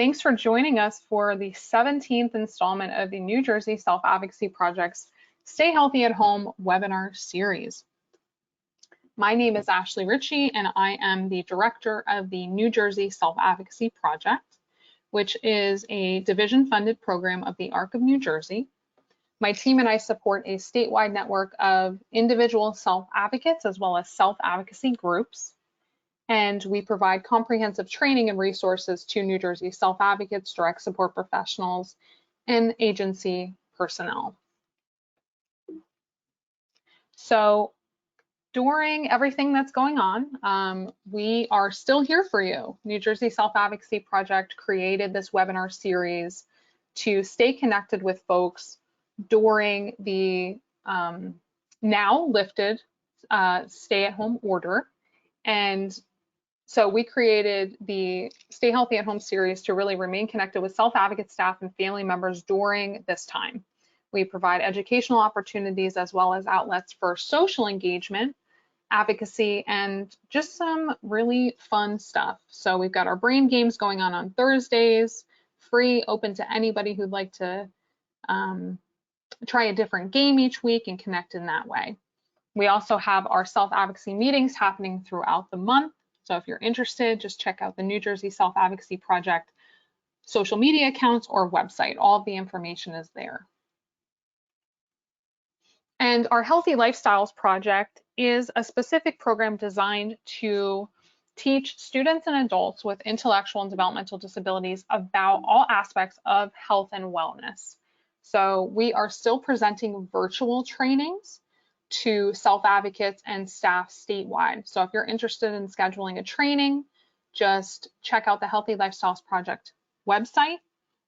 Thanks for joining us for the 17th installment of the New Jersey Self-Advocacy Project's Stay Healthy at Home webinar series. My name is Ashley Ritchey, and I am the director of the New Jersey Self-Advocacy Project, which is a division-funded program of the ARC of New Jersey. My team and I support a statewide network of individual self-advocates as well as self-advocacy groups. And we provide comprehensive training and resources to New Jersey self-advocates, direct support professionals, and agency personnel. So during everything that's going on, we are still here for you. New Jersey Self-Advocacy Project created this webinar series to stay connected with folks during the now lifted stay-at-home order. And so we created the Stay Healthy at Home series to really remain connected with self-advocate staff and family members during this time. We provide educational opportunities as well as outlets for social engagement, advocacy, and just some really fun stuff. So we've got our brain games going on Thursdays, free, open to anybody who'd like to try a different game each week and connect in that way. We also have our self-advocacy meetings happening throughout the month. So if you're interested, just check out the New Jersey Self-Advocacy Project social media accounts or website. All of the information is there. And our Healthy Lifestyles Project is a specific program designed to teach students and adults with intellectual and developmental disabilities about all aspects of health and wellness. So we are still presenting virtual trainings to self-advocates and staff statewide. So if you're interested in scheduling a training, just check out the Healthy Lifestyles Project website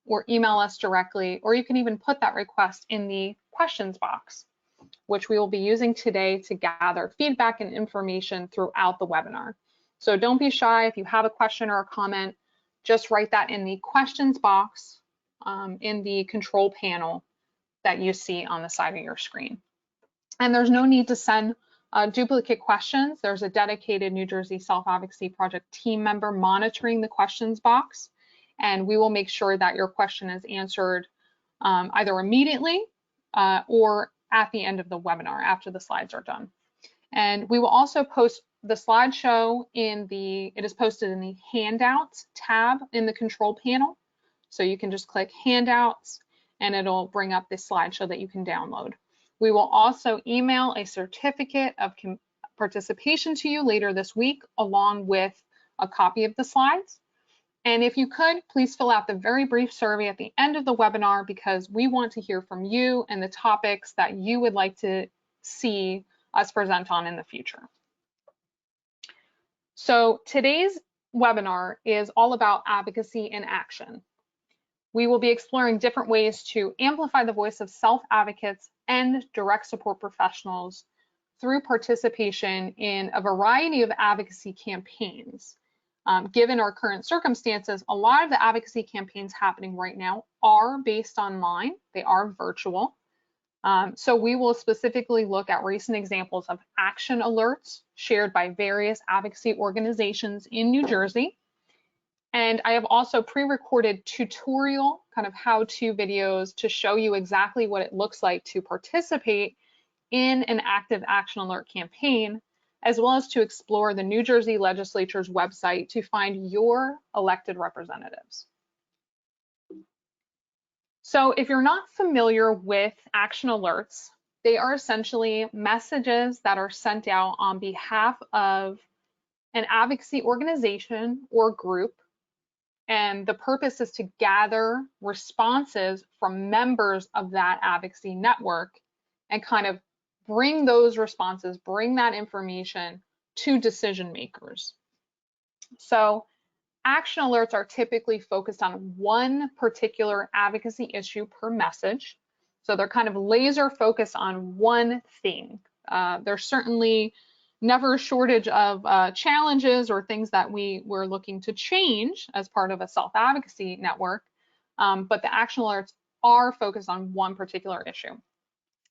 or email us directly, or you can even put that request in the questions box, which we will be using today to gather feedback and information throughout the webinar. So don't be shy. If you have a question or a comment, just write that in the questions box in the control panel that you see on the side of your screen. And there's no need to send duplicate questions. There's a dedicated New Jersey Self-Advocacy Project team member monitoring the questions box, and we will make sure that your question is answered either immediately or at the end of the webinar after the slides are done. And we will also post the slideshow it is posted in the handouts tab in the control panel. So you can just click handouts and it'll bring up this slideshow that you can download. We will also email a certificate of participation to you later this week, along with a copy of the slides. And if you could, please fill out the very brief survey at the end of the webinar, because we want to hear from you and the topics that you would like to see us present on in the future. So today's webinar is all about advocacy in action. We will be exploring different ways to amplify the voice of self-advocates and direct support professionals through participation in a variety of advocacy campaigns. Given our current circumstances, a lot of the advocacy campaigns happening right now are based online. They are virtual. So we will specifically look at recent examples of action alerts shared by various advocacy organizations in New Jersey. And I have also pre-recorded tutorial kind of how-to videos to show you exactly what it looks like to participate in an active action alert campaign, as well as to explore the New Jersey Legislature's website to find your elected representatives. So if you're not familiar with action alerts, they are essentially messages that are sent out on behalf of an advocacy organization or group. And the purpose is to gather responses from members of that advocacy network and kind of bring those responses, bring that information to decision makers. So action alerts are typically focused on one particular advocacy issue per message. So they're kind of laser focused on one thing. There's certainly never a shortage of challenges or things that we're looking to change as part of a self-advocacy network, but the action alerts are focused on one particular issue.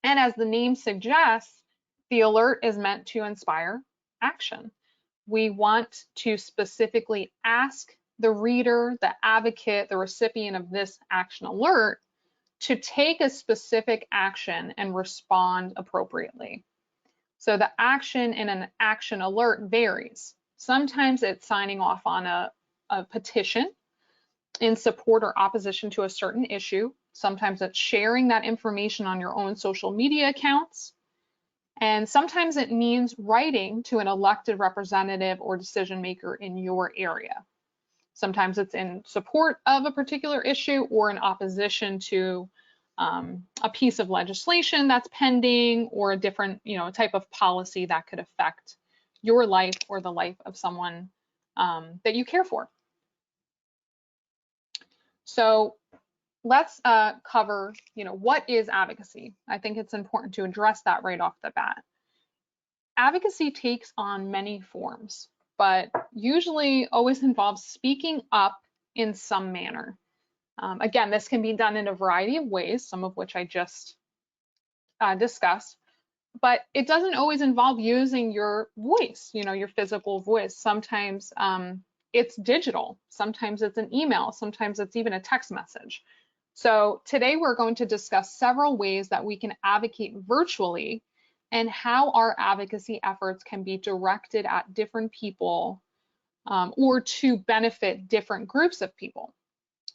And as the name suggests, the alert is meant to inspire action. We want to specifically ask the reader, the advocate, the recipient of this action alert to take a specific action and respond appropriately. So the action in an action alert varies. Sometimes it's signing off on a petition in support or opposition to a certain issue. Sometimes it's sharing that information on your own social media accounts. And sometimes it means writing to an elected representative or decision maker in your area. Sometimes it's in support of a particular issue or in opposition to a piece of legislation that's pending or a different, type of policy that could affect your life or the life of someone that you care for. So let's cover, what is advocacy? I think it's important to address that right off the bat. Advocacy takes on many forms, but usually always involves speaking up in some manner. Again, this can be done in a variety of ways, some of which I just discussed, but it doesn't always involve using your voice, your physical voice. Sometimes it's digital, sometimes it's an email, sometimes it's even a text message. So today we're going to discuss several ways that we can advocate virtually and how our advocacy efforts can be directed at different people or to benefit different groups of people.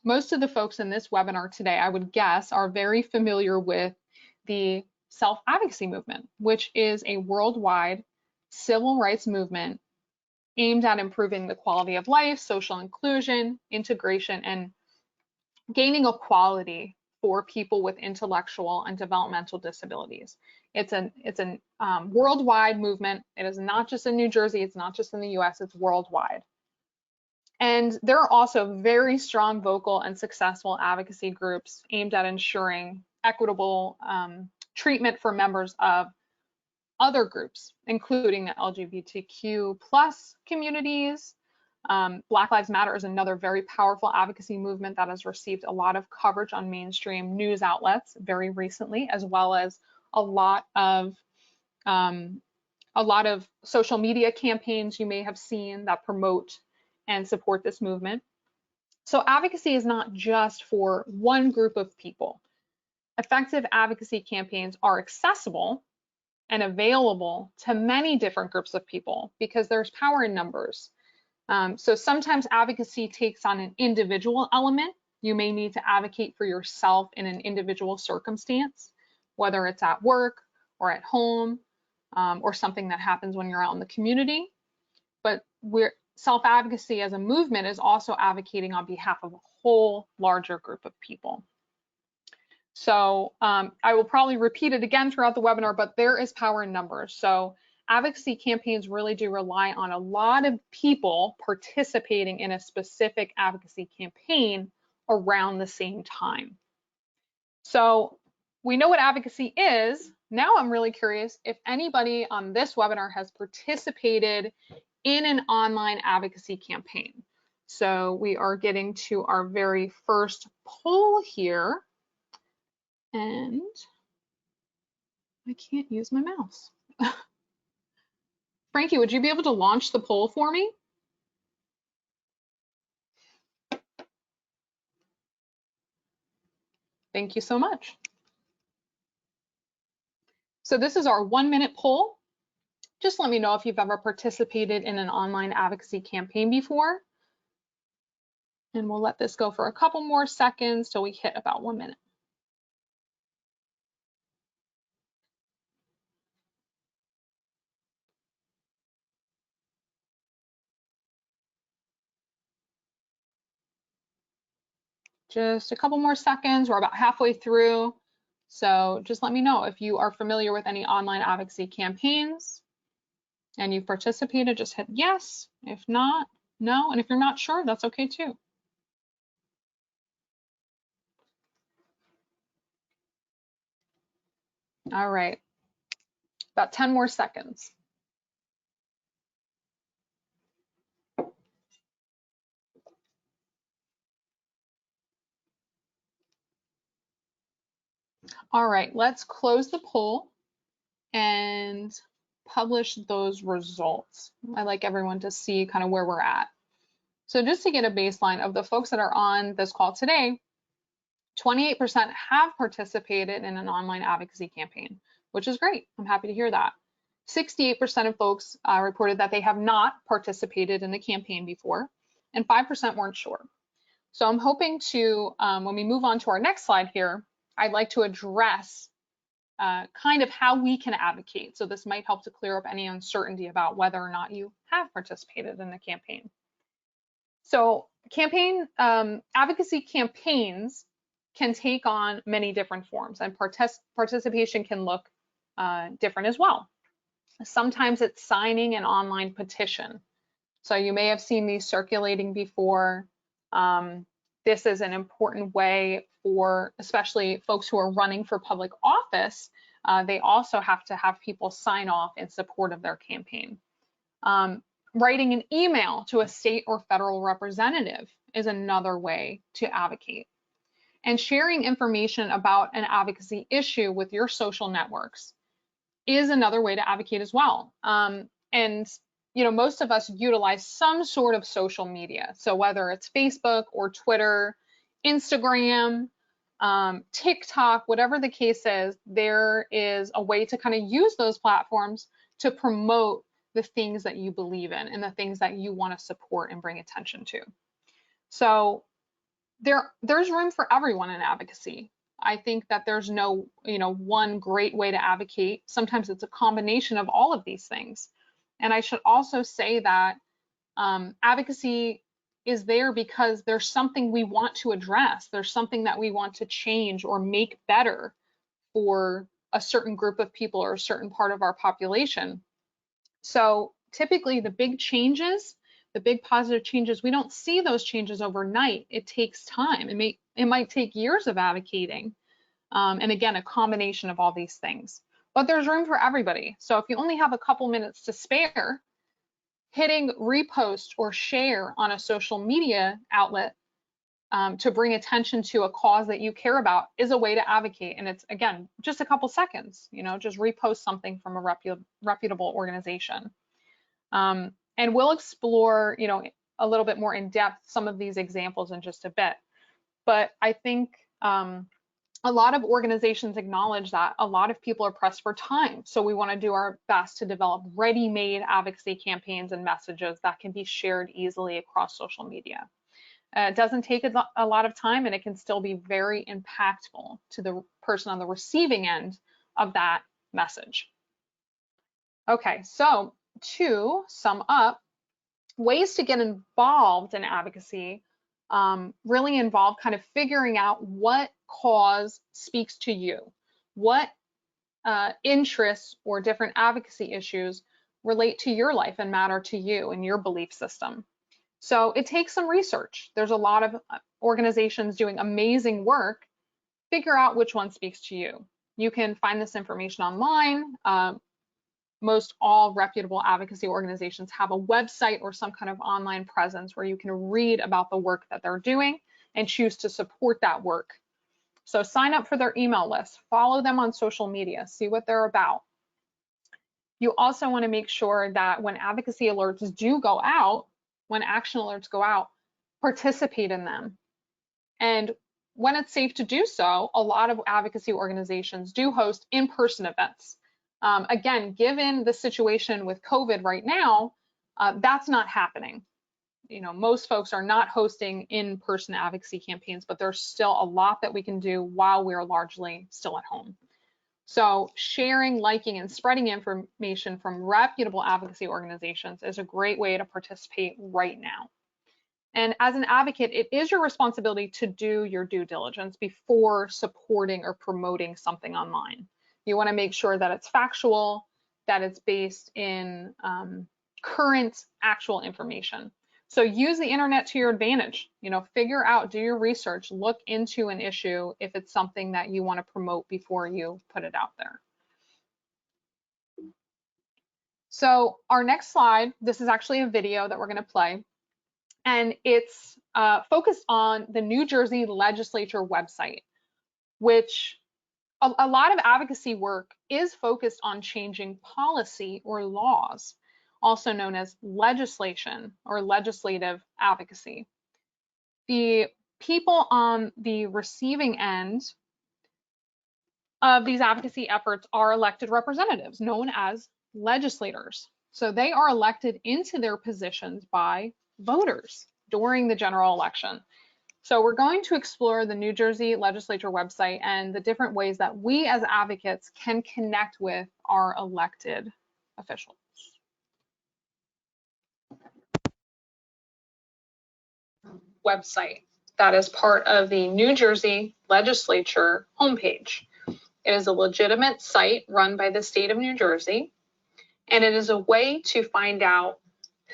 Most of the folks in this webinar today, I would guess, are very familiar with the self-advocacy movement, which is a worldwide civil rights movement aimed at improving the quality of life, social inclusion, integration, and gaining equality for people with intellectual and developmental disabilities. It's a worldwide movement. It is not just in New Jersey, it's not just in the US, it's worldwide. And there are also very strong, vocal, and successful advocacy groups aimed at ensuring equitable treatment for members of other groups, including the LGBTQ+ communities. Black Lives Matter is another very powerful advocacy movement that has received a lot of coverage on mainstream news outlets very recently, as well as a lot of social media campaigns you may have seen that promote and support this movement. So advocacy is not just for one group of people. Effective advocacy campaigns are accessible and available to many different groups of people because there's power in numbers. So sometimes advocacy takes on an individual element. You may need to advocate for yourself in an individual circumstance, whether it's at work or at home or something that happens when you're out in the community. But self-advocacy as a movement is also advocating on behalf of a whole larger group of people. So I will probably repeat it again throughout the webinar, but there is power in numbers. So advocacy campaigns really do rely on a lot of people participating in a specific advocacy campaign around the same time. So we know what advocacy is. Now I'm really curious if anybody on this webinar has participated in an online advocacy campaign. So we are getting to our very first poll here. And I can't use my mouse. Frankie, would you be able to launch the poll for me? Thank you so much. So this is our 1-minute poll. Just let me know if you've ever participated in an online advocacy campaign before. And we'll let this go for a couple more seconds till we hit about 1 minute. Just a couple more seconds. We're about halfway through. So just let me know if you are familiar with any online advocacy campaigns and you've participated, just hit yes. If not, no. And if you're not sure, that's okay too. All right, about 10 more seconds. All right, let's close the poll and publish those results. I like everyone to see kind of where we're at. So just to get a baseline of the folks that are on this call today, 28% have participated in an online advocacy campaign, which is great. I'm happy to hear that. 68% of folks reported that they have not participated in a campaign before, and 5% weren't sure. So I'm hoping to, when we move on to our next slide here, I'd like to address kind of how we can advocate. So this might help to clear up any uncertainty about whether or not you have participated in a campaign. So campaign advocacy campaigns can take on many different forms, and participation can look different as well. Sometimes it's signing an online petition. So you may have seen these circulating before. This is an important way for especially folks who are running for public office. They also have to have people sign off in support of their campaign. Writing an email to a state or federal representative is another way to advocate. And sharing information about an advocacy issue with your social networks is another way to advocate as well. And you know, most of us utilize some sort of social media. So whether it's Facebook or Twitter, Instagram, TikTok, whatever the case is, there is a way to kind of use those platforms to promote the things that you believe in and the things that you want to support and bring attention to. So there's room for everyone in advocacy. I think that there's no, one great way to advocate. Sometimes it's a combination of all of these things. And I should also say that advocacy is there because there's something we want to address. There's something that we want to change or make better for a certain group of people or a certain part of our population. So typically the big changes, the big positive changes, we don't see those changes overnight. It takes time. It might take years of advocating. And again, a combination of all these things. But there's room for everybody. So if you only have a couple minutes to spare, hitting repost or share on a social media outlet to bring attention to a cause that you care about is a way to advocate. And it's, again, just a couple seconds, just repost something from a reputable organization. And we'll explore, a little bit more in depth some of these examples in just a bit. But I think a lot of organizations acknowledge that a lot of people are pressed for time. So we want to do our best to develop ready-made advocacy campaigns and messages that can be shared easily across social media. It doesn't take a lot of time, and it can still be very impactful to the person on the receiving end of that message. Okay, so to sum up, ways to get involved in advocacy really involve kind of figuring out what cause speaks to you, what interests or different advocacy issues relate to your life and matter to you and your belief system. So it takes some research. There's a lot of organizations doing amazing work. Figure out which one speaks to you. You can find this information online. Most all reputable advocacy organizations have a website or some kind of online presence where you can read about the work that they're doing and choose to support that work. So sign up for their email list, follow them on social media, see what they're about. You also want to make sure that when advocacy alerts do go out, when action alerts go out, participate in them. And when it's safe to do so, a lot of advocacy organizations do host in-person events. Again, given the situation with COVID right now, that's not happening. Most folks are not hosting in-person advocacy campaigns, but there's still a lot that we can do while we're largely still at home. So sharing, liking, and spreading information from reputable advocacy organizations is a great way to participate right now. And as an advocate, it is your responsibility to do your due diligence before supporting or promoting something online. You want to make sure that it's factual, that it's based in current actual information. So use the internet to your advantage. Figure out, do your research, look into an issue if it's something that you want to promote before you put it out there. So our next slide, this is actually a video that we're going to play, and it's focused on the New Jersey Legislature website, which a lot of advocacy work is focused on changing policy or laws. also known as legislation or legislative advocacy. The people on the receiving end of these advocacy efforts are elected representatives known as legislators. So they are elected into their positions by voters during the general election. So we're going to explore the New Jersey Legislature website and the different ways that we as advocates can connect with our elected officials. Website that is part of the New Jersey Legislature homepage. It is a legitimate site run by the state of New Jersey, and it is a way to find out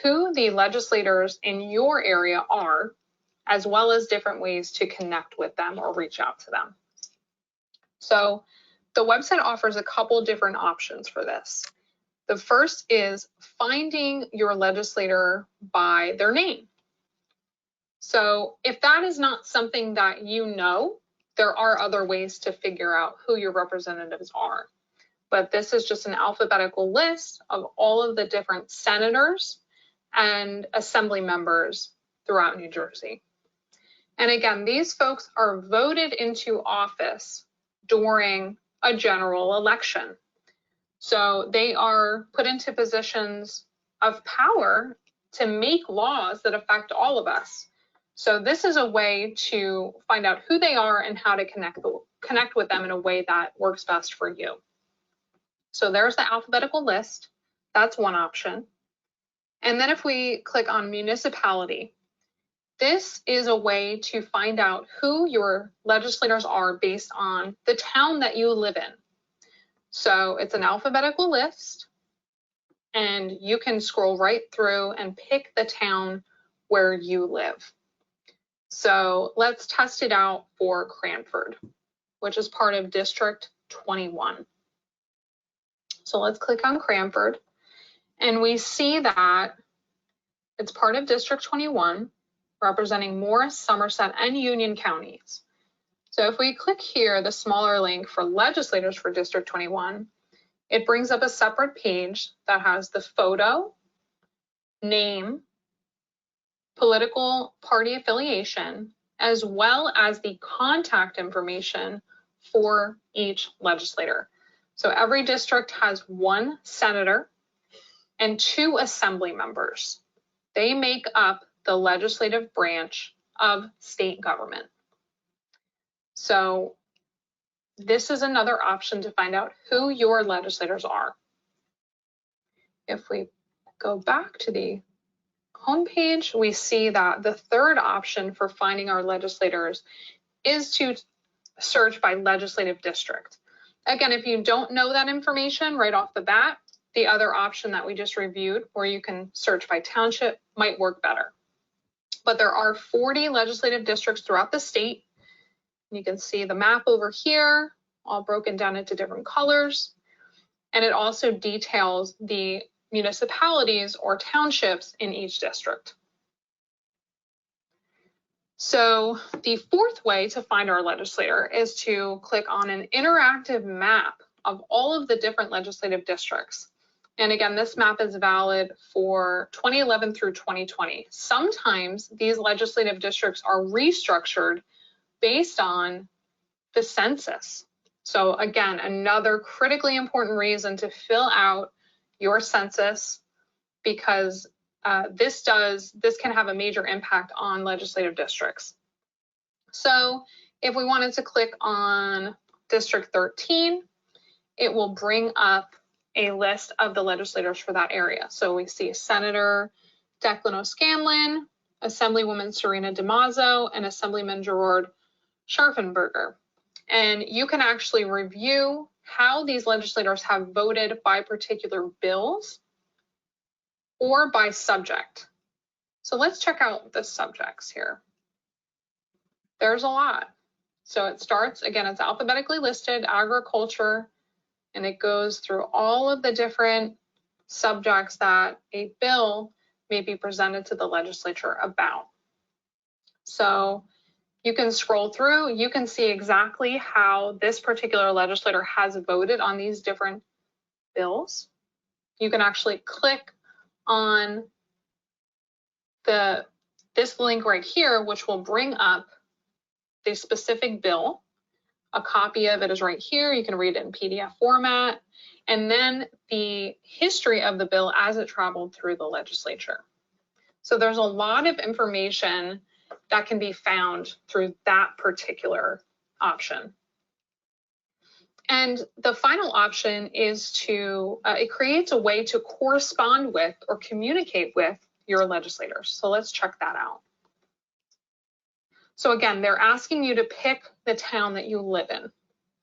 who the legislators in your area are, as well as different ways to connect with them or reach out to them. So the website offers a couple different options for this. The first is finding your legislator by their name. So if that is not something that you know, there are other ways to figure out who your representatives are. But this is just an alphabetical list of all of the different senators and assembly members throughout New Jersey. And again, these folks are voted into office during a general election. So they are put into positions of power to make laws that affect all of us. So this is a way to find out who they are and how to connect with them in a way that works best for you. So there's the alphabetical list. That's one option. And then if we click on municipality, this is a way to find out who your legislators are based on the town that you live in. So it's an alphabetical list, and you can scroll right through and pick the town where you live. So let's test it out for Cranford, which is part of District 21. So let's click on Cranford, and we see that it's part of District 21, representing Morris, Somerset, and Union counties. So if we click here, the smaller link for legislators for District 21, it brings up a separate page that has the photo, name, political party affiliation, as well as the contact information for each legislator. So every district has one senator and 2 assembly members. They make up the legislative branch of state government. So this is another option to find out who your legislators are. If we go back to the homepage, we see that the third option for finding our legislators is to search by legislative district. Again, if you don't know that information right off the bat, the other option that we just reviewed, where you can search by township, might work better. But there are 40 legislative districts throughout the state. You can see the map over here, all broken down into different colors. And it also details the municipalities or townships in each district. So the fourth way to find our legislator is to click on an interactive map of all of the different legislative districts. And again, this map is valid for 2011 through 2020. Sometimes these legislative districts are restructured based on the census. So again, another critically important reason to fill out your census, because this can have a major impact on legislative districts. So if we wanted to click on District 13, it will bring up a list of the legislators for that area. So we see Senator Declan O'Scanlan, Assemblywoman Serena DiMazzo, and Assemblyman Gerard Scharfenberger. And you can actually review how these legislators have voted by particular bills or by subject. So let's check out the subjects here. There's a lot. So it starts, again, it's alphabetically listed, agriculture, and it goes through all of the different subjects that a bill may be presented to the legislature about. So you can scroll through, you can see exactly how this particular legislator has voted on these different bills. You can actually click on this link right here, which will bring up the specific bill. A copy of it is right here. You can read it in PDF format. And then the history of the bill as it traveled through the legislature. So there's a lot of information that can be found through that particular option. And the final option is to, it creates a way to correspond with or communicate with your legislators. So let's check that out. So again, they're asking you to pick the town that you live in,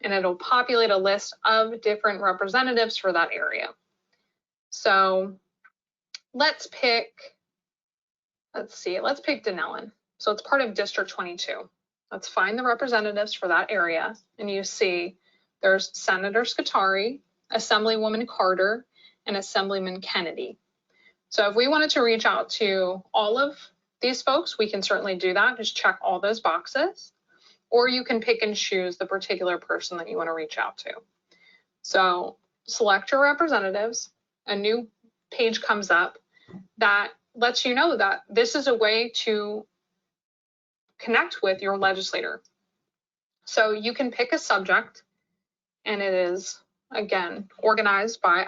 and it'll populate a list of different representatives for that area. So let's pick Denellen. So it's part of District 22. Let's find the representatives for that area, and you see there's Senator Scutari, Assemblywoman Carter, and Assemblyman Kennedy. So if we wanted to reach out to all of these folks, we can certainly do that. Just check all those boxes, or you can pick and choose the particular person that you want to reach out to. So select your representatives. A new page comes up that lets you know that this is a way to connect with your legislator. So you can pick a subject, and it is, again, organized by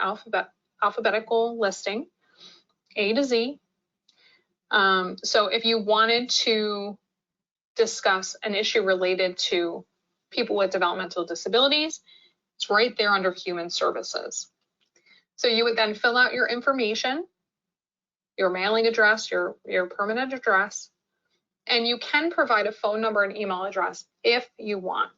alphabetical listing, A to Z. So if you wanted to discuss an issue related to people with developmental disabilities, it's right there under Human Services. So you would then fill out your information, your mailing address, your permanent address, and you can provide a phone number and email address if you want.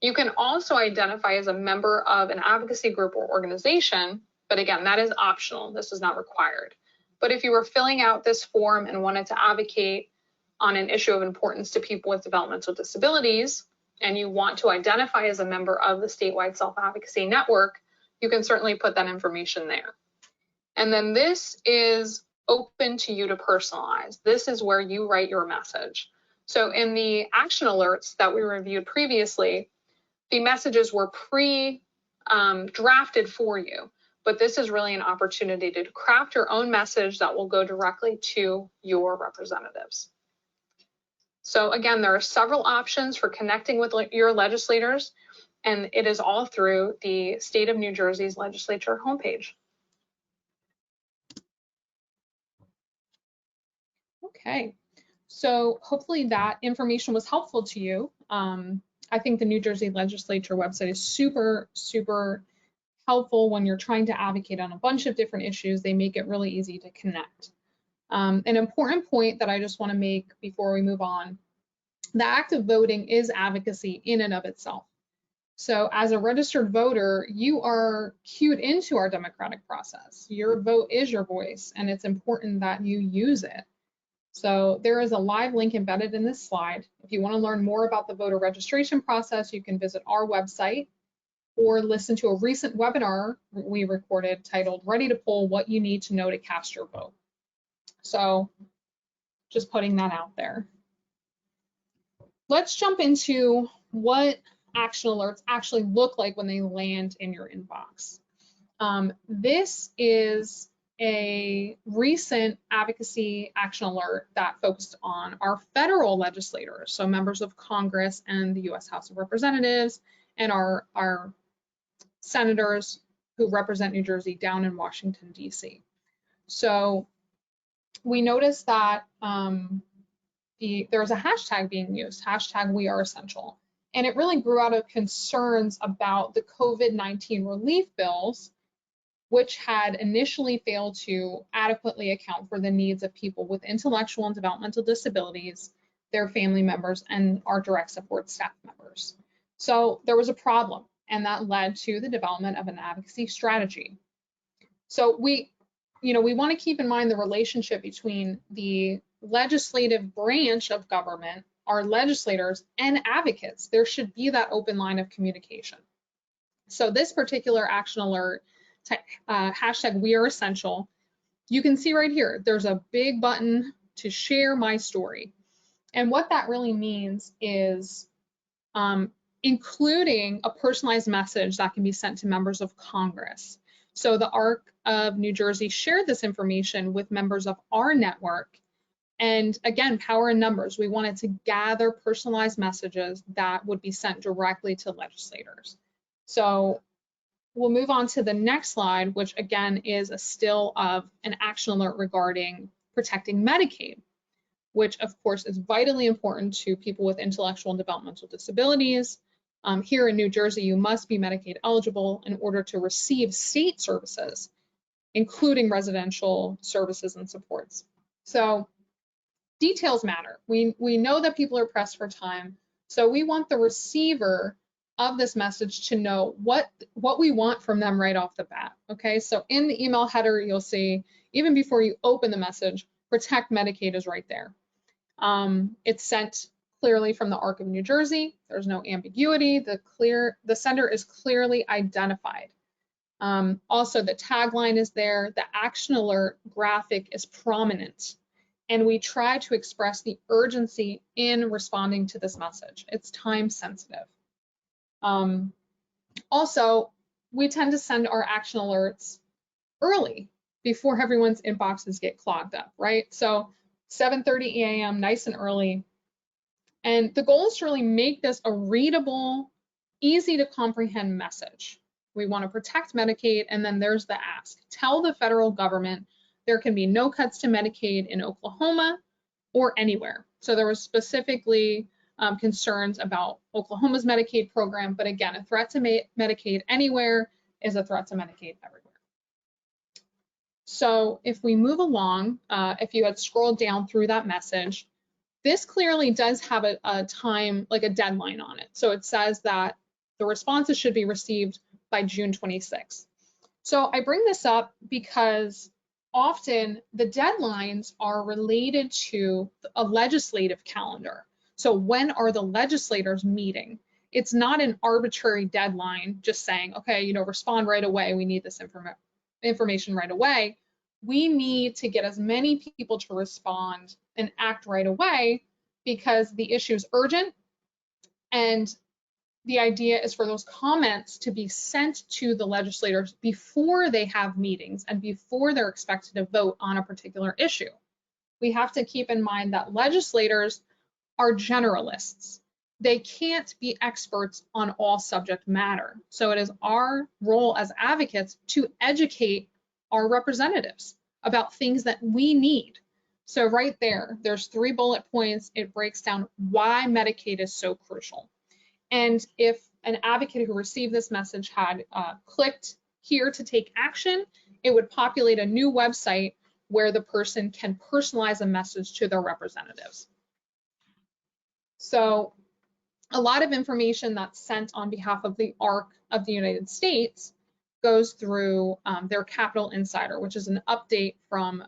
You can also identify as a member of an advocacy group or organization, but again, that is optional. This is not required. But if you were filling out this form and wanted to advocate on an issue of importance to people with developmental disabilities, and you want to identify as a member of the statewide self-advocacy network, you can certainly put that information there. And then this is open to you to personalize. This is where you write your message. So in the action alerts that we reviewed previously, the messages were pre-drafted for you, but this is really an opportunity to craft your own message that will go directly to your representatives. So again, there are several options for connecting with your legislators, and it is all through the State of New Jersey's Legislature homepage. Okay, so hopefully that information was helpful to you. I think the New Jersey Legislature website is super, super helpful when you're trying to advocate on a bunch of different issues. They make it really easy to connect. An important point that I just want to make before we move on, the act of voting is advocacy in and of itself. So as a registered voter, you are cued into our democratic process. Your vote is your voice, and it's important that you use it. So there is a live link embedded in this slide. If you want to learn more about the voter registration process, you can visit our website or listen to a recent webinar we recorded titled Ready to Poll, What You Need to Know to Cast Your Vote. So just putting that out there. Let's jump into what action alerts actually look like when they land in your inbox. This is a recent advocacy action alert that focused on our federal legislators, so members of Congress and the U.S. House of Representatives, and our senators who represent New Jersey down in Washington, D.C. So we noticed that there's a hashtag being used, hashtag We Are Essential, and it really grew out of concerns about the COVID-19 relief bills, which had initially failed to adequately account for the needs of people with intellectual and developmental disabilities, their family members, and our direct support staff members. So there was a problem, and that led to the development of an advocacy strategy. So we want to keep in mind the relationship between the legislative branch of government, our legislators, and advocates. There should be that open line of communication. So this particular action alert, hashtag We Are Essential, you can see right here, there's a big button to share my story. And what that really means is including a personalized message that can be sent to members of Congress. So the ARC of New Jersey shared this information with members of our network. And again, power in numbers. We wanted to gather personalized messages that would be sent directly to legislators. So we'll move on to the next slide, which again is a still of an action alert regarding protecting Medicaid, which of course is vitally important to people with intellectual and developmental disabilities. Here in New Jersey, you must be Medicaid eligible in order to receive state services, including residential services and supports. So details matter. We know that people are pressed for time, so we want the receiver of this message to know what we want from them right off the bat. Okay, so in the email header, you'll see, even before you open the message, Protect Medicaid is right there. It's sent clearly from the ARC of New Jersey. There's no ambiguity. The sender is clearly identified. Also, the tagline is there. The action alert graphic is prominent. And we try to express the urgency in responding to this message. It's time sensitive. Also, we tend to send our action alerts early before everyone's inboxes get clogged up, right? So 7:30 a.m., nice and early. And the goal is to really make this a readable, easy to comprehend message. We want to protect Medicaid, and then there's the ask. Tell the federal government there can be no cuts to Medicaid in Oklahoma or anywhere. So there was specifically concerns about Oklahoma's Medicaid program, but again, a threat to Medicaid anywhere is a threat to Medicaid everywhere. So if we move along, if you had scrolled down through that message, this clearly does have a time, like a deadline on it. So it says that the responses should be received by June 26th. So I bring this up because often the deadlines are related to a legislative calendar. So when are the legislators meeting? It's not an arbitrary deadline just saying, okay, respond right away. We need this information right away. We need to get as many people to respond and act right away because the issue is urgent, and the idea is for those comments to be sent to the legislators before they have meetings and before they're expected to vote on a particular issue. We have to keep in mind that legislators are generalists. They can't be experts on all subject matter. So it is our role as advocates to educate our representatives about things that we need. So right there's 3 bullet points. It breaks down why Medicaid is so crucial. And if an advocate who received this message had clicked here to take action, it would populate a new website where the person can personalize a message to their representatives. So a lot of information that's sent on behalf of the ARC of the United States goes through their Capitol Insider, which is an update from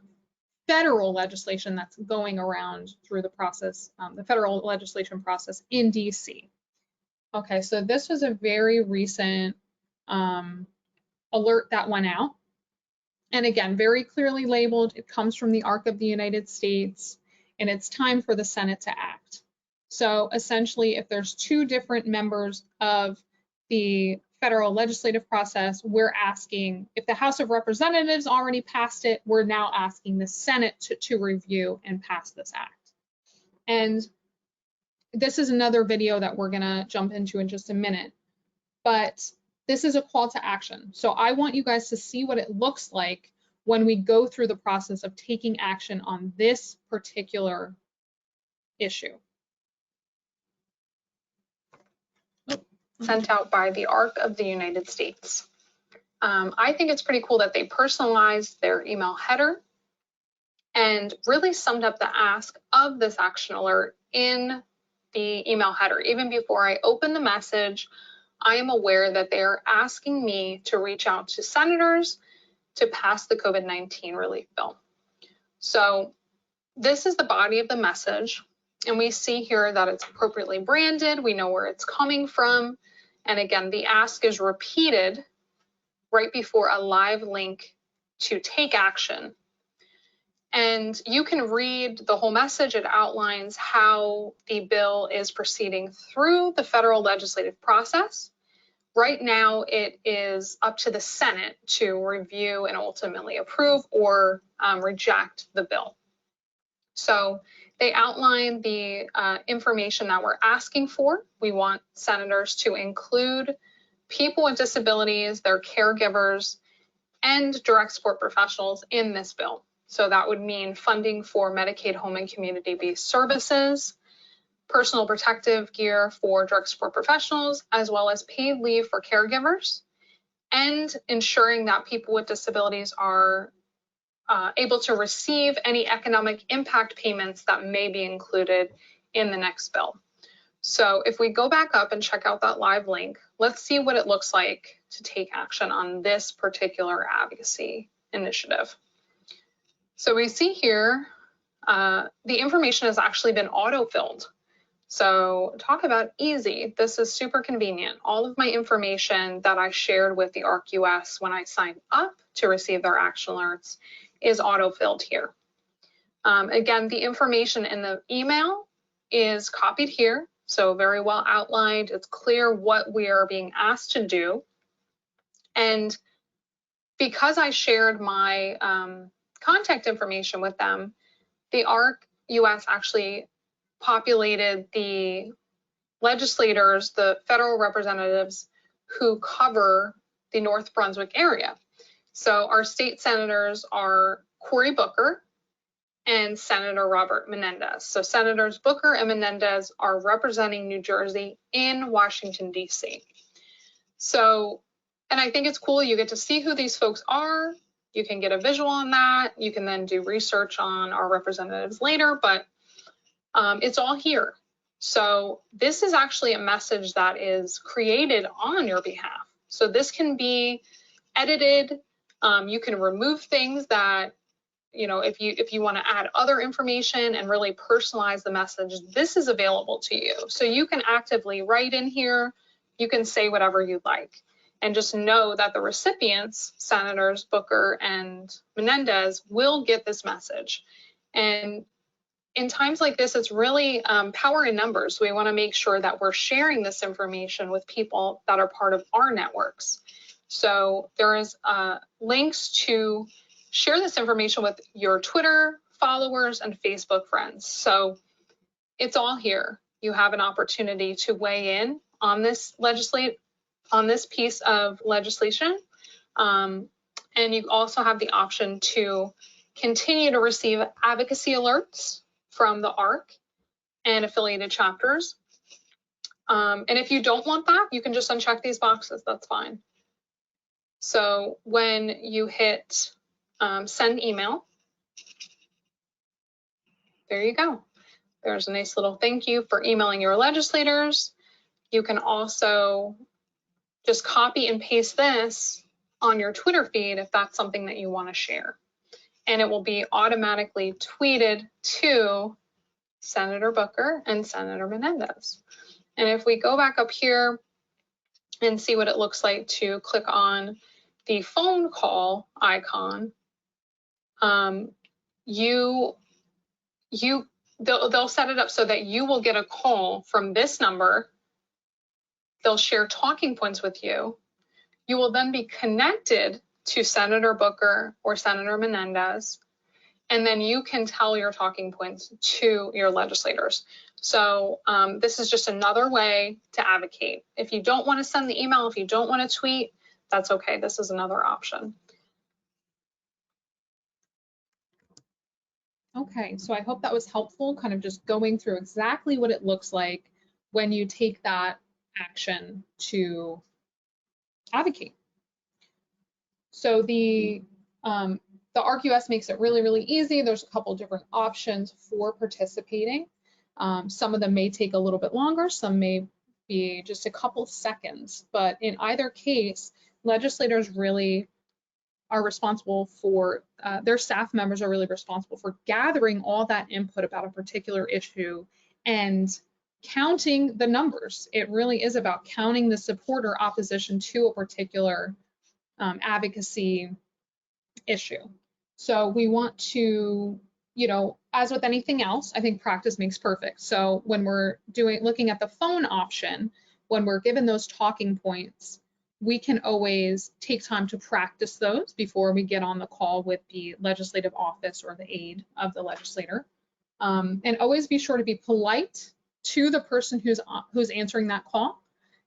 federal legislation that's going around through the process, the federal legislation process in DC. Okay, so this was a very recent alert that went out. And again, very clearly labeled. It comes from the ARC of the United States, and it's time for the Senate to act. So essentially, if there's 2 different members of the federal legislative process, we're asking, if the House of Representatives already passed it, we're now asking the Senate to review and pass this act. And this is another video that we're gonna jump into in just a minute, but this is a call to action. So I want you guys to see what it looks like when we go through the process of taking action on this particular issue. Sent out by the ARC of the United States. I think it's pretty cool that they personalized their email header and really summed up the ask of this action alert in the email header. Even before I open the message, I am aware that they are asking me to reach out to senators to pass the COVID-19 relief bill. So this is the body of the message. And we see here that it's appropriately branded. We know where it's coming from. And again, the ask is repeated right before a live link to take action. And you can read the whole message. It outlines how the bill is proceeding through the federal legislative process. Right now, it is up to the Senate to review and ultimately approve or reject the bill. So they outline the information that we're asking for. We want senators to include people with disabilities, their caregivers, and direct support professionals in this bill. So that would mean funding for Medicaid home and community-based services, personal protective gear for direct support professionals, as well as paid leave for caregivers, and ensuring that people with disabilities are able to receive any economic impact payments that may be included in the next bill. So if we go back up and check out that live link, let's see what it looks like to take action on this particular advocacy initiative. So we see here, the information has actually been auto-filled. So talk about easy. This is super convenient. All of my information that I shared with the ARC-US when I signed up to receive their action alerts is auto-filled here. Again, the information in the email is copied here, so very well outlined. It's clear what we are being asked to do. And because I shared my contact information with them, the ARC-US actually populated the legislators, the federal representatives who cover the North Brunswick area. So our state senators are Cory Booker and Senator Robert Menendez. So Senators Booker and Menendez are representing New Jersey in Washington, D.C. So, and I think it's cool, you get to see who these folks are. You can get a visual on that. You can then do research on our representatives later, but it's all here. So this is actually a message that is created on your behalf. So this can be edited. You can remove things that, you know, if you want to add other information and really personalize the message, this is available to you. So you can actively write in here. You can say whatever you'd like. And just know that the recipients, Senators Booker and Menendez, will get this message. And in times like this, it's really power in numbers. We want to make sure that we're sharing this information with people that are part of our networks. So there is links to share this information with your Twitter followers and Facebook friends. So it's all here. You have an opportunity to weigh in on this piece of legislation. And you also have the option to continue to receive advocacy alerts from the ARC and affiliated chapters. And if you don't want that, you can just uncheck these boxes, that's fine. So when you hit send email, there you go. There's a nice little thank you for emailing your legislators. You can also just copy and paste this on your Twitter feed if that's something that you want to share. And it will be automatically tweeted to Senator Booker and Senator Menendez. And if we go back up here and see what it looks like to click on the phone call icon, they'll set it up so that you will get a call from this number. They'll share talking points with you. You will then be connected to Senator Booker or Senator Menendez, and then you can tell your talking points to your legislators. So this is just another way to advocate. If you don't want to send the email, if you don't want to tweet, that's okay. This is another option. Okay, so I hope that was helpful, kind of just going through exactly what it looks like when you take that action to advocate. So the ARC-US makes it really, really easy. There's a couple different options for participating. Some of them may take a little bit longer, some may be just a couple seconds, but in either case, legislators really are responsible for, their staff members are really responsible for gathering all that input about a particular issue and counting the numbers. It really is about counting the support or opposition to a particular advocacy issue. So we want to, you know, as with anything else, I think practice makes perfect. So when we're looking at the phone option, when we're given those talking points, we can always take time to practice those before we get on the call with the legislative office or the aide of the legislator. And always be sure to be polite to the person who's answering that call,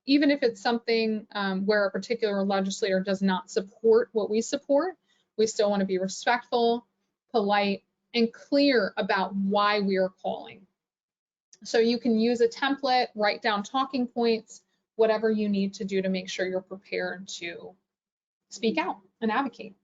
even if it's something where a particular legislator does not support what we support. We still want to be respectful, polite, and clear about why we are calling. So you can use a template, write down talking points, whatever you need to do to make sure you're prepared to speak out and advocate.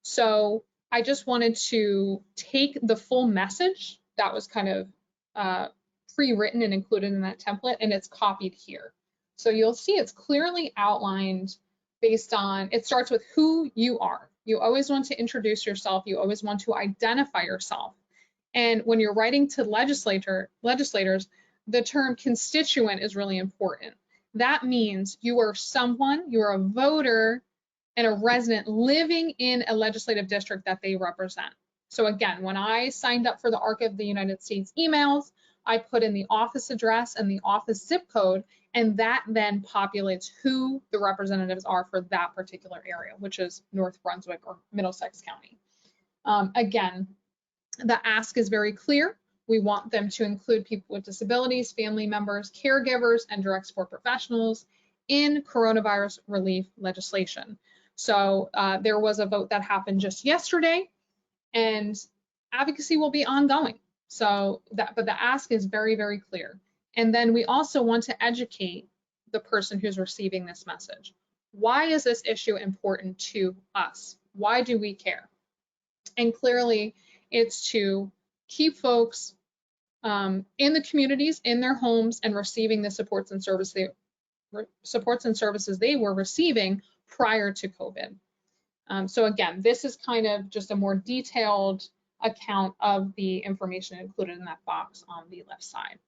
So I just wanted to take the full message that was kind of pre-written and included in that template, and it's copied here. So you'll see it's clearly outlined based on, it starts with who you are. You always want to introduce yourself. You always want to identify yourself. And when you're writing to legislators, the term constituent is really important. That means you are someone, you are a voter and a resident living in a legislative district that they represent. So again, when I signed up for the ARC of the United States emails, I put in the office address and the office zip code, and that then populates who the representatives are for that particular area, which is North Brunswick or Middlesex County. Again, the ask is very clear. We want them to include people with disabilities, family members, caregivers, and direct support professionals in coronavirus relief legislation. So there was a vote that happened just yesterday, and advocacy will be ongoing. So but the ask is very, very clear. And then we also want to educate the person who's receiving this message. Why is this issue important to us? Why do we care? And clearly, it's to keep folks in the communities, in their homes, and receiving the supports and services they were receiving prior to COVID. So again, this is kind of just a more detailed account of the information included in that box on the left side.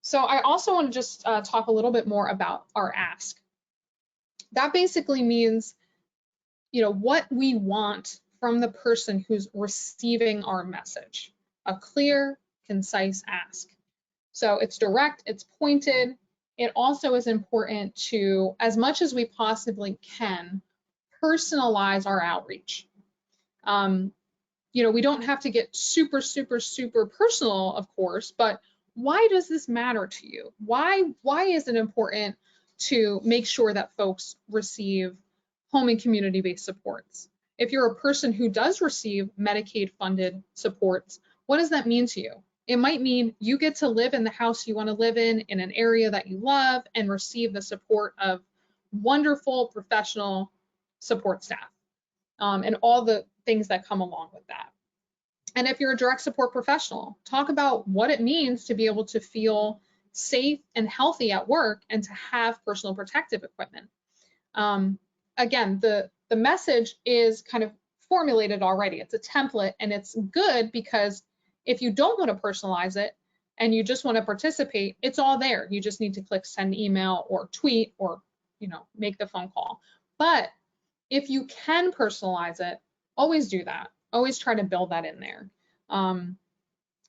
So I also want to just talk a little bit more about our ask. That basically means, what we want from the person who's receiving our message. A clear, concise ask. So it's direct, it's pointed. It also is important to, as much as we possibly can, personalize our outreach. We don't have to get super, super, super personal, of course, but why does this matter to you? Why is it important to make sure that folks receive home and community-based supports? If you're a person who does receive Medicaid funded supports, what does that mean to you? It might mean you get to live in the house you want to live in an area that you love, and receive the support of wonderful professional support staff, and all the things that come along with that. And if you're a direct support professional, talk about what it means to be able to feel safe and healthy at work and to have personal protective equipment. Again, the message is kind of formulated already. It's a template, and it's good because if you don't want to personalize it and you just want to participate, it's all there. You just need to click send email or tweet or, make the phone call. But if you can personalize it, always do that. Always try to build that in there.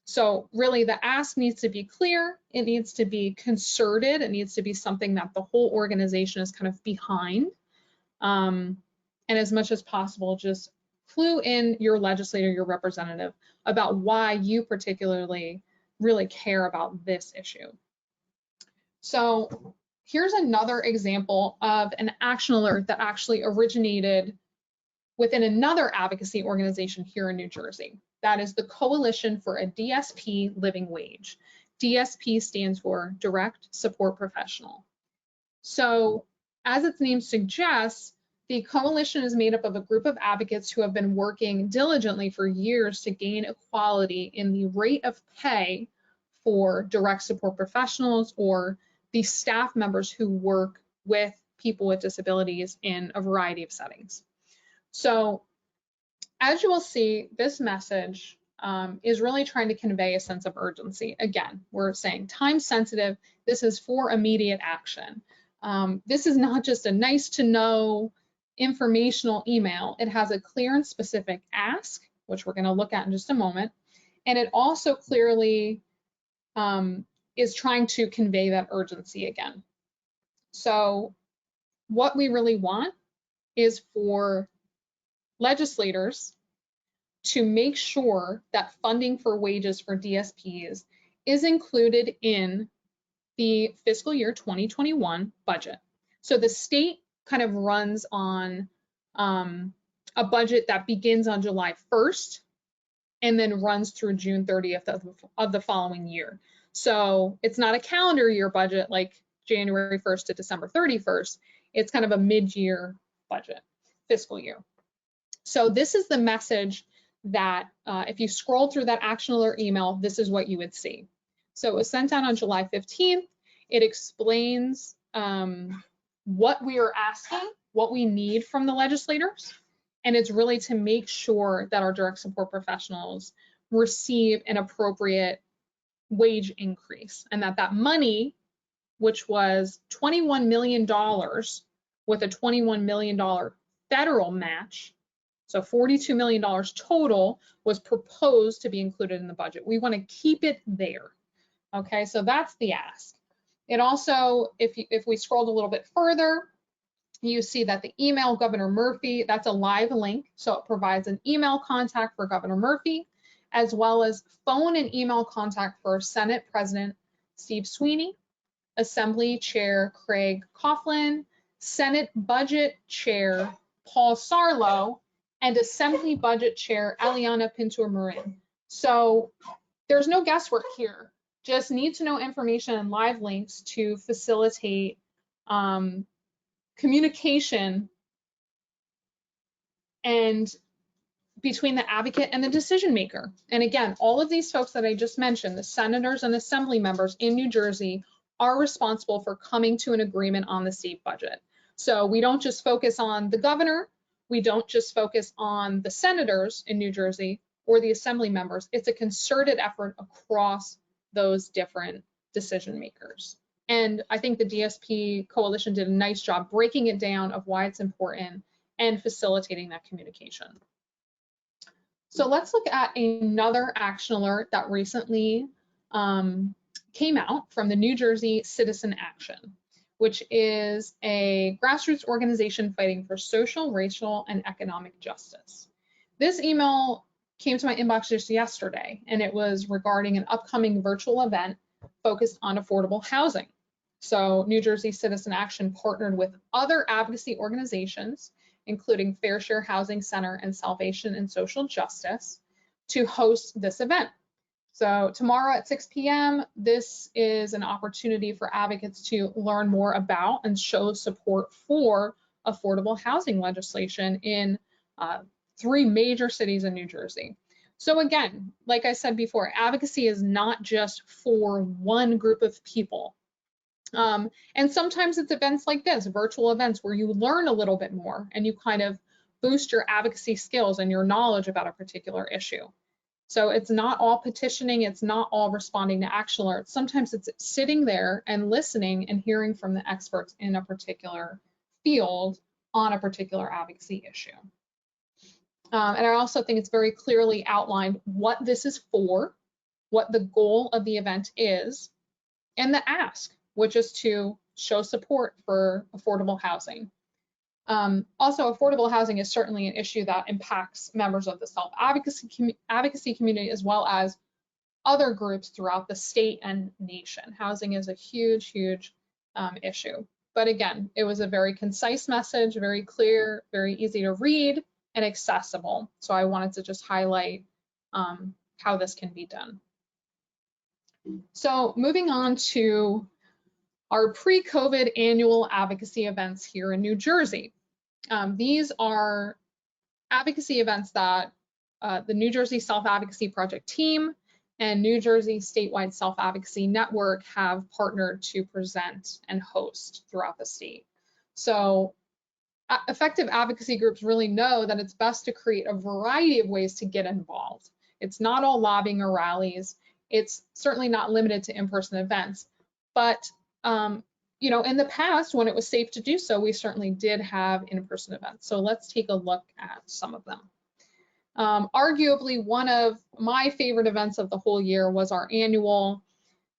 So really the ask needs to be clear. It needs to be concerted. It needs to be something that the whole organization is kind of behind. And as much as possible, just clue in your legislator, your representative, about why you particularly really care about this issue. So here's another example of an action alert that actually originated within another advocacy organization here in New Jersey. That is the Coalition for a DSP Living Wage. DSP stands for Direct Support Professional. So as its name suggests, the coalition is made up of a group of advocates who have been working diligently for years to gain equality in the rate of pay for direct support professionals or the staff members who work with people with disabilities in a variety of settings. So as you will see, this message is really trying to convey a sense of urgency. Again, we're saying time sensitive. This is for immediate action. This is not just a nice to know informational email. It has a clear and specific ask, which we're going to look at in just a moment. And it also clearly is trying to convey that urgency again. So what we really want is for legislators to make sure that funding for wages for DSPs is included in the fiscal year 2021 budget. So the state kind of runs on a budget that begins on July 1st and then runs through June 30th of the following year. So it's not a calendar year budget like January 1st to December 31st. It's kind of a mid-year budget, fiscal year. So this is the message that if you scroll through that action alert email, this is what you would see. So it was sent out on July 15th. It explains what we are asking, what we need from the legislators, and it's really to make sure that our direct support professionals receive an appropriate wage increase, and that money, which was $21 million with a $21 million federal match, so $42 million total, was proposed to be included in the budget. We want to keep it there. Okay, so that's the ask. It also, if we scrolled a little bit further, you see that the email Governor Murphy, that's a live link, so it provides an email contact for Governor Murphy, as well as phone and email contact for Senate President Steve Sweeney, Assembly Chair Craig Coughlin, Senate Budget Chair Paul Sarlo, and Assembly Budget Chair Eliana Pintor-Marin. So there's no guesswork here. Just need to know information and live links to facilitate communication and between the advocate and the decision maker. And again, all of these folks that I just mentioned, the senators and assembly members in New Jersey, are responsible for coming to an agreement on the state budget. So we don't just focus on the governor, we don't just focus on the senators in New Jersey or the assembly members. It's a concerted effort across those different decision makers. And I think the DSP coalition did a nice job breaking it down of why it's important and facilitating that communication. So let's look at another action alert that recently came out from the New Jersey Citizen Action, which is a grassroots organization fighting for social, racial, and economic justice. This email came to my inbox just yesterday, and it was regarding an upcoming virtual event focused on affordable housing. So New Jersey Citizen Action partnered with other advocacy organizations, including Fair Share Housing Center and Salvation and Social Justice, to host this event. So tomorrow at 6 p.m., this is an opportunity for advocates to learn more about and show support for affordable housing legislation in 3 major cities in New Jersey. So again, like I said before, advocacy is not just for one group of people. And sometimes it's events like this, virtual events, where you learn a little bit more and you kind of boost your advocacy skills and your knowledge about a particular issue. So it's not all petitioning, it's not all responding to action alerts. Sometimes it's sitting there and listening and hearing from the experts in a particular field on a particular advocacy issue. And I also think it's very clearly outlined what this is for, what the goal of the event is, and the ask, which is to show support for affordable housing. Also, affordable housing is certainly an issue that impacts members of the self-advocacy community, as well as other groups throughout the state and nation. Housing is a huge, huge issue. But again, it was a very concise message, very clear, very easy to read, and accessible. So I wanted to just highlight how this can be done. So moving on to our pre-COVID annual advocacy events here in New Jersey. These are advocacy events that the New Jersey Self-Advocacy Project team and New Jersey Statewide Self-Advocacy Network have partnered to present and host throughout the state. So effective advocacy groups really know that it's best to create a variety of ways to get involved. It's not all lobbying or rallies. It's certainly not limited to in-person events, but you know, in the past, when it was safe to do so, we certainly did have in-person events. So let's take a look at some of them. Arguably, one of my favorite events of the whole year was our annual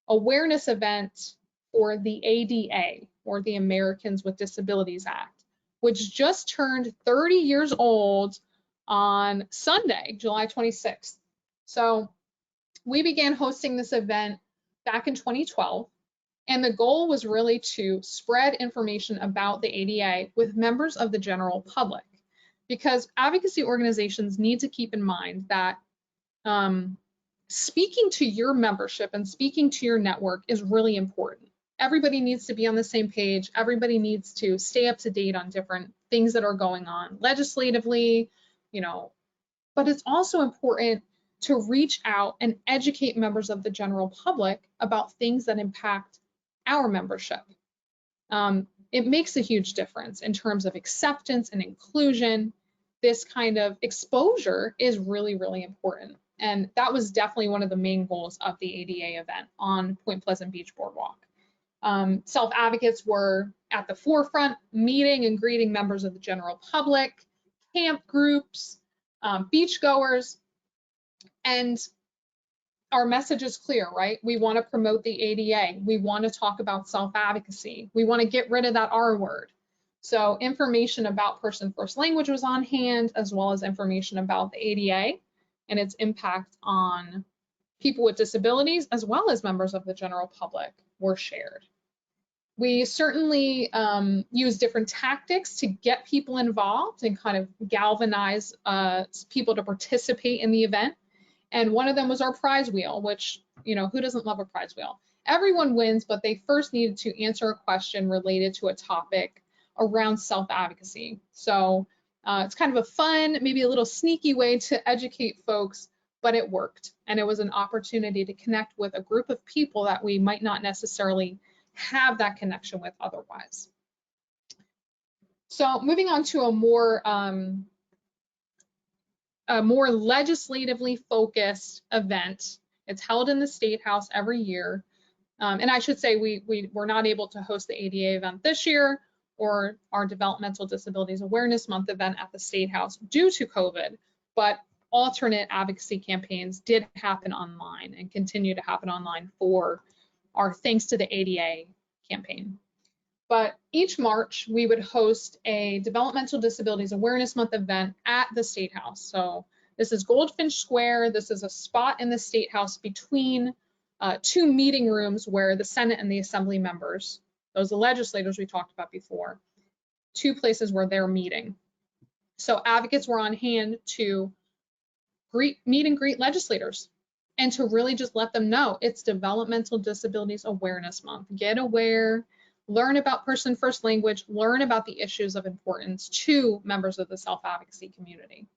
awareness event for the ADA, or the Americans with Disabilities Act, which just turned 30 years old on Sunday, July 26th. So we began hosting this event back in 2012, and the goal was really to spread information about the ADA with members of the general public, because advocacy organizations need to keep in mind that speaking to your membership and speaking to your network is really important. Everybody needs to be on the same page. Everybody needs to stay up to date on different things that are going on legislatively, but it's also important to reach out and educate members of the general public about things that impact our membership. It makes a huge difference in terms of acceptance and inclusion. This kind of exposure is really, really important. And that was definitely one of the main goals of the ADA event on Point Pleasant Beach Boardwalk. Self-advocates were at the forefront, meeting and greeting members of the general public, camp groups, beachgoers, and our message is clear, right? We want to promote the ADA. We want to talk about self-advocacy. We want to get rid of that R word. So information about person first language was on hand, as well as information about the ADA and its impact on people with disabilities, as well as members of the general public, were shared. We certainly use different tactics to get people involved and kind of galvanize people to participate in the event. And one of them was our prize wheel, which, who doesn't love a prize wheel? Everyone wins, but they first needed to answer a question related to a topic around self-advocacy. So it's kind of a fun, maybe a little sneaky way to educate folks, but it worked. And it was an opportunity to connect with a group of people that we might not necessarily have that connection with otherwise. So moving on to a more legislatively focused event. It's held in the State House every year. And I should say we were not able to host the ADA event this year or our Developmental Disabilities Awareness Month event at the State House due to COVID, but alternate advocacy campaigns did happen online and continue to happen online for our Thanks to the ADA campaign. But each March, we would host a Developmental Disabilities Awareness Month event at the State House. So this is Goldfinch Square. This is a spot in the State House between two meeting rooms where the Senate and the Assembly members, those are the legislators we talked about before, two places where they're meeting. So advocates were on hand to meet and greet legislators and to really just let them know it's Developmental Disabilities Awareness Month. Get aware, learn about person first language, learn about the issues of importance to members of the self-advocacy community.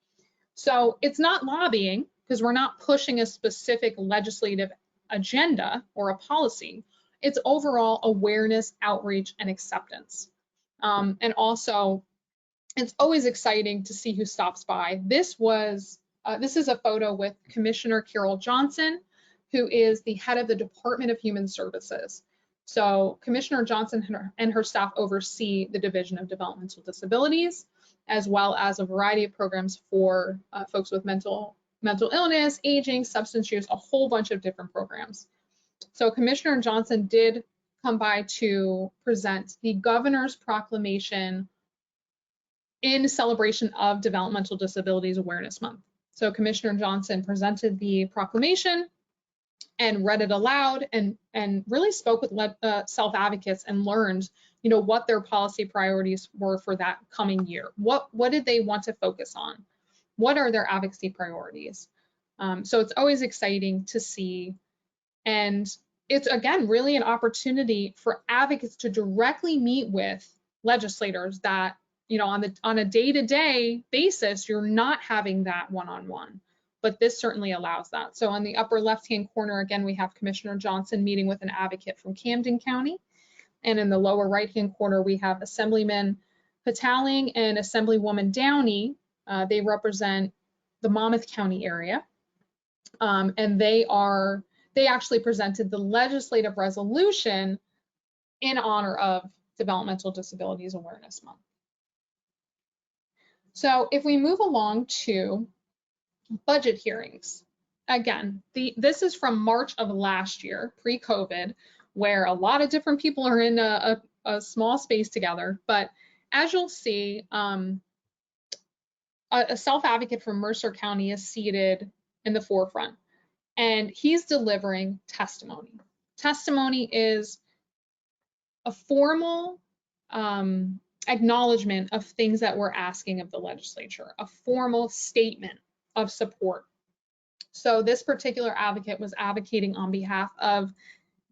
So it's not lobbying, because we're not pushing a specific legislative agenda or a policy. It's overall awareness, outreach, and acceptance. And also, it's always exciting to see who stops by. This is a photo with Commissioner Carol Johnson, who is the head of the Department of Human Services. So Commissioner Johnson and her staff oversee the Division of Developmental Disabilities, as well as a variety of programs for folks with mental illness, aging, substance use, a whole bunch of different programs. So Commissioner Johnson did come by to present the Governor's Proclamation in celebration of Developmental Disabilities Awareness Month. So Commissioner Johnson presented the proclamation and read it aloud and really spoke with self-advocates and learned, what their policy priorities were for that coming year. What did they want to focus on? What are their advocacy priorities? So it's always exciting to see. And it's, again, really an opportunity for advocates to directly meet with legislators that, on a day-to-day basis, you're not having that one-on-one. But this certainly allows that. So on the upper left-hand corner, again, we have Commissioner Johnson meeting with an advocate from Camden County. And in the lower right-hand corner, we have Assemblyman Pataling and Assemblywoman Downey. They represent the Monmouth County area. And they actually presented the legislative resolution in honor of Developmental Disabilities Awareness Month. So if we move along to budget hearings, again, this is from March of last year, pre-COVID, where a lot of different people are in a a small space together, but as you'll see, a self-advocate from Mercer County is seated in the forefront, and he's delivering testimony. Testimony is a formal acknowledgement of things that we're asking of the legislature, a formal statement of support. So this particular advocate was advocating on behalf of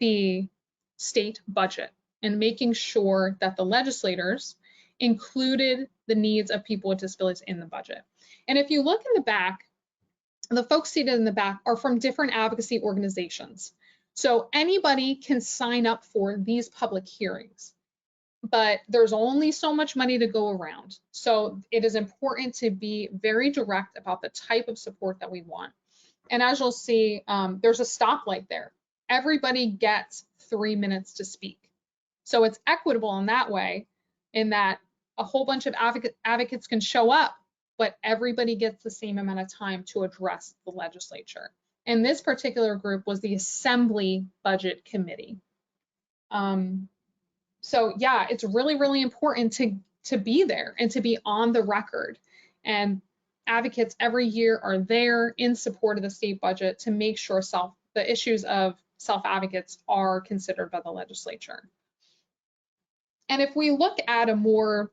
the state budget and making sure that the legislators included the needs of people with disabilities in the budget. And if you look in the back, the folks seated in the back are from different advocacy organizations. So anybody can sign up for these public hearings, but there's only so much money to go around. So it is important to be very direct about the type of support that we want. And as you'll see, there's a stoplight there. Everybody gets 3 minutes to speak. So it's equitable in that way, in that a whole bunch of advocates can show up, but everybody gets the same amount of time to address the legislature. And this particular group was the Assembly Budget Committee. So yeah, it's really, really important to be there and to be on the record. And advocates every year are there in support of the state budget to make sure the issues of self-advocates are considered by the legislature. And if we look at a more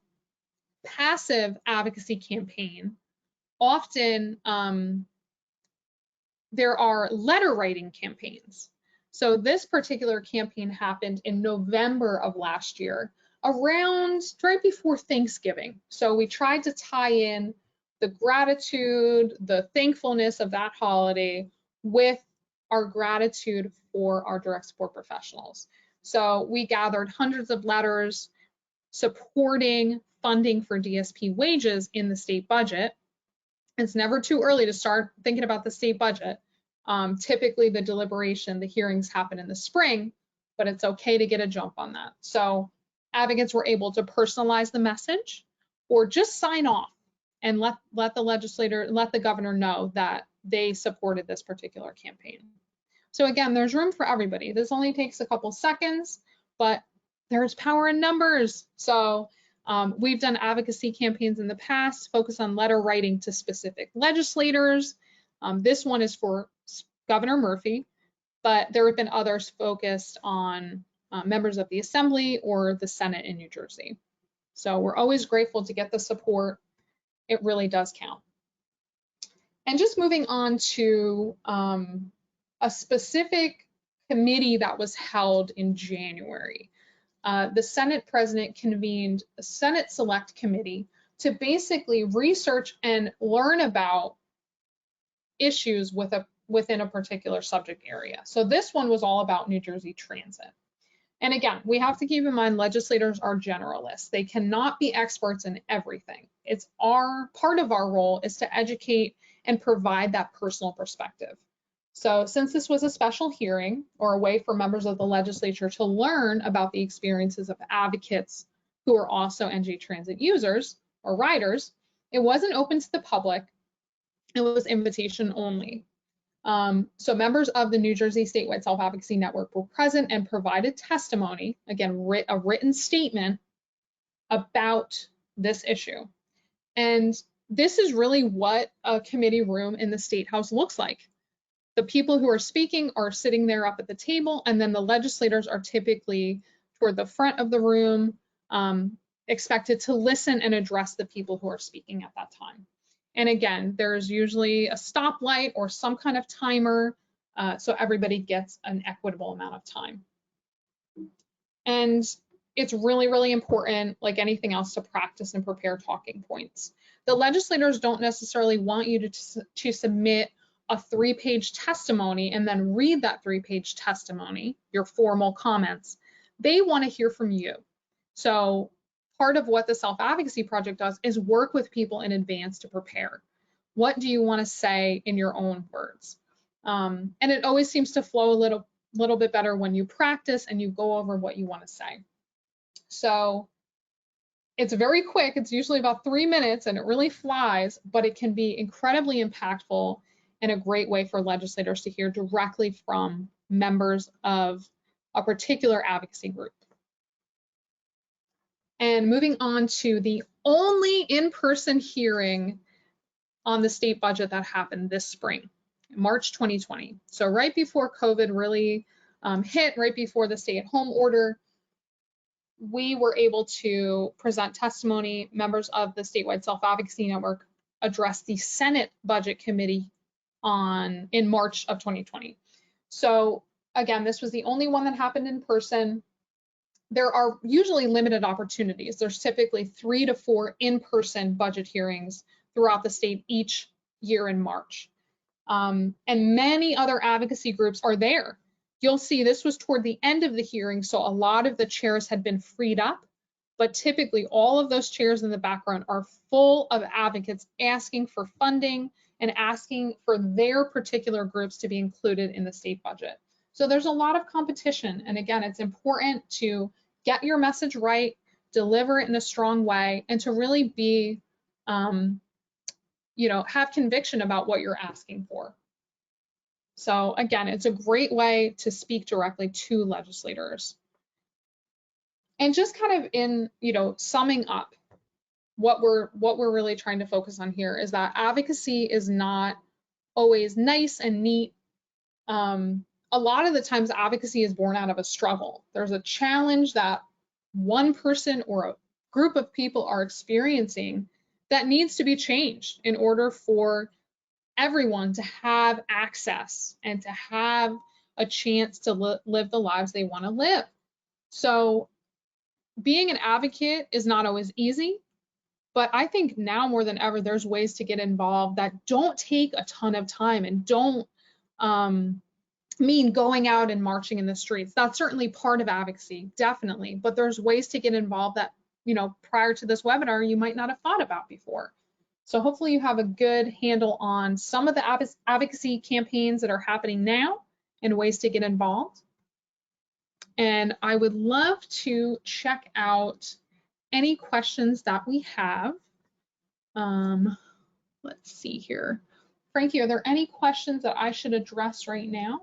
passive advocacy campaign, often there are letter writing campaigns. So this particular campaign happened in November of last year, around right before Thanksgiving. So we tried to tie in the gratitude, the thankfulness of that holiday with our gratitude for our direct support professionals. So we gathered hundreds of letters supporting funding for DSP wages in the state budget. It's never too early to start thinking about the state budget. Typically the hearings happen in the spring, but it's okay to get a jump on that. So advocates were able to personalize the message or just sign off and let the governor know that they supported this particular campaign. So again, there's room for everybody. This only takes a couple seconds, but there's power in numbers. So we've done advocacy campaigns in the past, focus on letter writing to specific legislators. This one is for Governor Murphy, but there have been others focused on members of the Assembly or the Senate in New Jersey. So we're always grateful to get the support. It really does count. And just moving on to a specific committee that was held in January. The Senate President convened a Senate Select Committee to basically research and learn about issues within a particular subject area. So this one was all about New Jersey transit. And again, we have to keep in mind legislators are generalists. They cannot be experts in everything. It's part of our role is to educate and provide that personal perspective. So since this was a special hearing or a way for members of the legislature to learn about the experiences of advocates who are also NJ Transit users or riders, it wasn't open to the public. It was invitation only. So members of the New Jersey Statewide Self-Advocacy Network were present and provided testimony, again, a written statement about this issue. And this is really what a committee room in the State House looks like. The people who are speaking are sitting there up at the table, and then the legislators are typically toward the front of the room, expected to listen and address the people who are speaking at that time. And again, there's usually a stoplight or some kind of timer, so everybody gets an equitable amount of time. And it's really, really important, like anything else, to practice and prepare talking points. The legislators don't necessarily want you to submit a 3-page testimony and then read that 3-page testimony, your formal comments. They want to hear from you. So part of what the Self-Advocacy Project does is work with people in advance to prepare. What do you want to say in your own words? And it always seems to flow a little bit better when you practice and you go over what you want to say. So it's very quick. It's usually about 3 minutes and it really flies, but it can be incredibly impactful and a great way for legislators to hear directly from members of a particular advocacy group. And moving on to the only in-person hearing on the state budget that happened this spring, March 2020. So right before COVID really hit, right before the stay-at-home order, we were able to present testimony. Members of the statewide self-advocacy network addressed the Senate Budget Committee in March of 2020. So again, this was the only one that happened in person. There are usually limited opportunities. There's typically 3 to 4 in-person budget hearings throughout the state each year in March. And many other advocacy groups are there. You'll see this was toward the end of the hearing, so a lot of the chairs had been freed up, but typically all of those chairs in the background are full of advocates asking for funding and asking for their particular groups to be included in the state budget. So there's a lot of competition. And again, it's important to get your message right, deliver it in a strong way, and to really be, have conviction about what you're asking for. So again, it's a great way to speak directly to legislators. And just kind of in, summing up, what we're really trying to focus on here is that advocacy is not always nice and neat. A lot of the times advocacy is born out of a struggle. There's a challenge that one person or a group of people are experiencing that needs to be changed in order for everyone to have access and to have a chance to live the lives they want to live. So being an advocate is not always easy, but I think now more than ever, there's ways to get involved that don't take a ton of time and don't mean going out and marching in the streets. That's certainly part of advocacy, definitely, but there's ways to get involved that, prior to this webinar, you might not have thought about before. So hopefully you have a good handle on some of the advocacy campaigns that are happening now and ways to get involved. And I would love to check out any questions that we have. Let's see here. Frankie, are there any questions that I should address right now?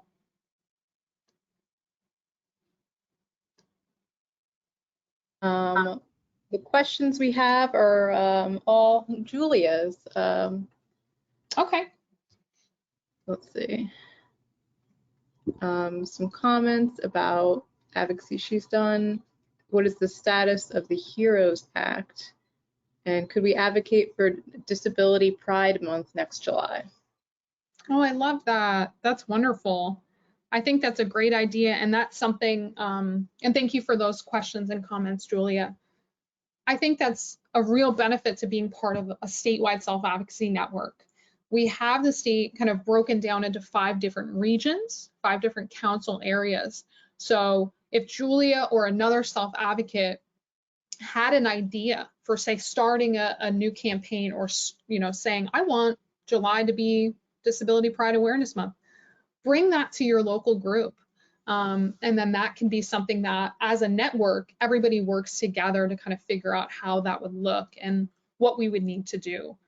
The questions we have are all Julia's. Okay. Let's see. Some comments about advocacy she's done. What is the status of the HEROES Act? And could we advocate for Disability Pride Month next July? Oh, I love that. That's wonderful. I think that's a great idea, and that's something, and thank you for those questions and comments, Julia. I think that's a real benefit to being part of a statewide self-advocacy network. We have the state kind of broken down into 5 different regions, 5 different council areas. So if Julia or another self-advocate had an idea for, say, starting a new campaign, or, saying, I want July to be Disability Pride Awareness Month, bring that to your local group. And then that can be something that, as a network, everybody works together to kind of figure out how that would look and what we would need to do.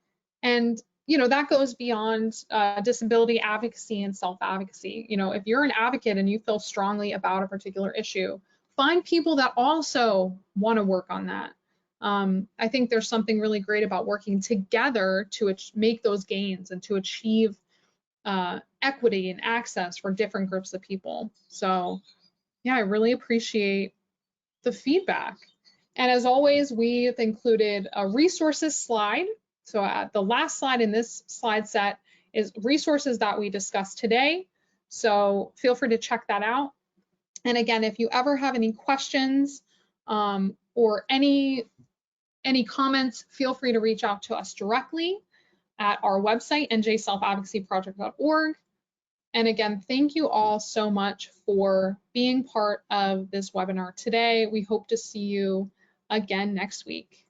And, that goes beyond disability advocacy and self-advocacy. If you're an advocate and you feel strongly about a particular issue, find people that also want to work on that. I think there's something really great about working together to make those gains and to achieve equity and access for different groups of people. So yeah, I really appreciate the feedback. And as always, we've included a resources slide. So the last slide in this slide set is resources that we discussed today. So feel free to check that out. And again, if you ever have any questions or any comments, feel free to reach out to us directly at our website, njselfadvocacyproject.org. And again, thank you all so much for being part of this webinar today. We hope to see you again next week.